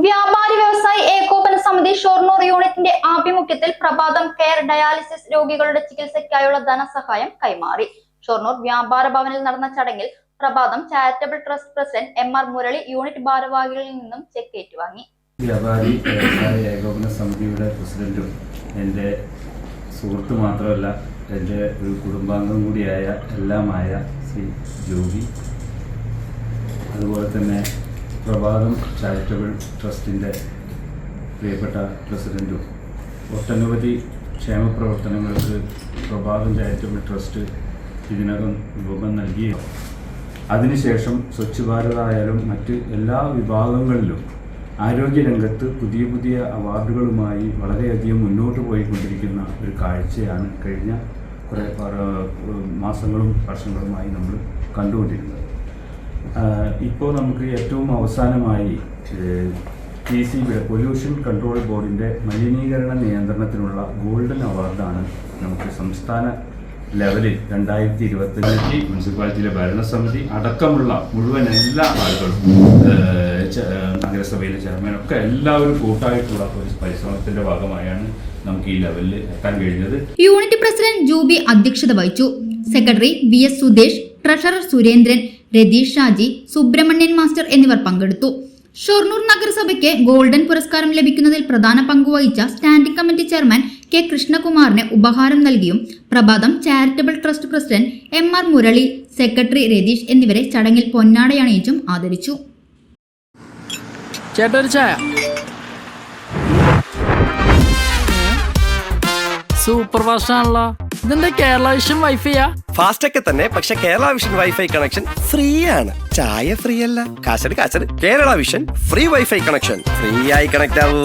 വ്യാപാരി വ്യവസായി ഏകോപന സമിതി ഷൊർണൂർ യൂണിറ്റിന്റെ ആഭിമുഖ്യത്തിൽ പ്രഭാതം കെയർ ഡയാലിസിസ് രോഗികളുടെ ചികിത്സയ്ക്കായുള്ള ധനസഹായം കൈമാറി. ഷൊർണൂർ വ്യാപാര ഭവനിൽ നടന്ന ചടങ്ങിൽ Prabhatham charitable trust president M R. Murali unit ഭാരവാഹികളിൽ നിന്നും ചെക്ക് ഏറ്റുവാങ്ങി. വ്യാപാരി വ്യവസായി ഏകോപന സമിതിയുടെ പ്രസിഡന്റും എൻ്റെ സുഹൃത്ത് മാത്രമല്ല എൻ്റെ ഒരു കുടുംബാംഗം കൂടിയായ എല്ലാമായ ശ്രീ ജോബി, അതുപോലെ തന്നെ പ്രഭാതം ചാരിറ്റബിൾ ട്രസ്റ്റിൻ്റെ പ്രിയപ്പെട്ട പ്രസിഡൻറ്റും ഒട്ടനവധി ക്ഷേമപ്രവർത്തനങ്ങൾക്ക് പ്രഭാതം ചാരിറ്റബിൾ ട്രസ്റ്റ് ഇതിനകം രൂപം നൽകിയോ. അതിനുശേഷം സ്വച്ഛ് ഭാരത് ആയാലും മറ്റ് എല്ലാ വിഭാഗങ്ങളിലും ആരോഗ്യരംഗത്ത് പുതിയ പുതിയ അവാർഡുകളുമായി വളരെയധികം മുന്നോട്ട് പോയിക്കൊണ്ടിരിക്കുന്ന ഒരു കാഴ്ചയാണ് കഴിഞ്ഞ കുറേ മാസങ്ങളും വർഷങ്ങളുമായി നമ്മൾ കണ്ടുകൊണ്ടിരുന്നത്. ഇപ്പോൾ നമുക്ക് ഏറ്റവും അവസാനമായി PCBയുടെ പൊല്യൂഷൻ കൺട്രോൾ ബോർഡിൻ്റെ മലിനീകരണ നിയന്ത്രണത്തിനുള്ള ഗോൾഡൻ അവാർഡാണ് നമുക്ക് സംസ്ഥാന ലെവലിൽ 2025 മുനിസിപ്പാലിറ്റിയിലെ ഭരണസമിതി അടക്കമുള്ള മുഴുവൻ എല്ലാ ആളുകളും, നഗരസഭയിലെ ചെയർമാനൊക്കെ എല്ലാവരും കൂട്ടായിട്ടുള്ള ഒരു പരിശ്രമത്തിന്റെ ഭാഗമായാണ് നമുക്ക് ഈ ലെവലിൽ എത്താൻ കഴിഞ്ഞത്. യൂണിറ്റ് പ്രസിഡന്റ് ജൂബി അധ്യക്ഷത വഹിച്ചു. Secretary VS Sudesh, treasurer Surendran, Ratheesh Shaji, Subramanian master എന്നിവർ പങ്കെടുത്തു. ഷൊർണൂർ നഗരസഭയ്ക്ക് ഗോൾഡൻ പുരസ്കാരം ലഭിക്കുന്നതിൽ പ്രധാന പങ്കുവഹിച്ച സ്റ്റാൻഡിംഗ് കമ്മിറ്റി ചെയർമാൻ K. കൃഷ്ണകുമാറിന് ഉപഹാരം നൽകിയും പ്രഭാതം charitable trust president M.R. Murali, secretary Ratheesh എന്നിവരെ ചടങ്ങിൽ പൊന്നാടയണിയിച്ചും ആദരിച്ചു. സൂപ്പർ ഫാസ്റ്റ് ആണല്ലോ. ഇതിന്റെ കേരള വിഷൻ വൈഫൈയാ? ഫാസ്റ്റ് ഒക്കെ തന്നെ, പക്ഷെ Kerala Vision wifi connection free ആണ്. ചായ ഫ്രീ അല്ല, കാശട് Kerala Vision free wifi connection. Free ആയി കണക്ട് ആവൂ.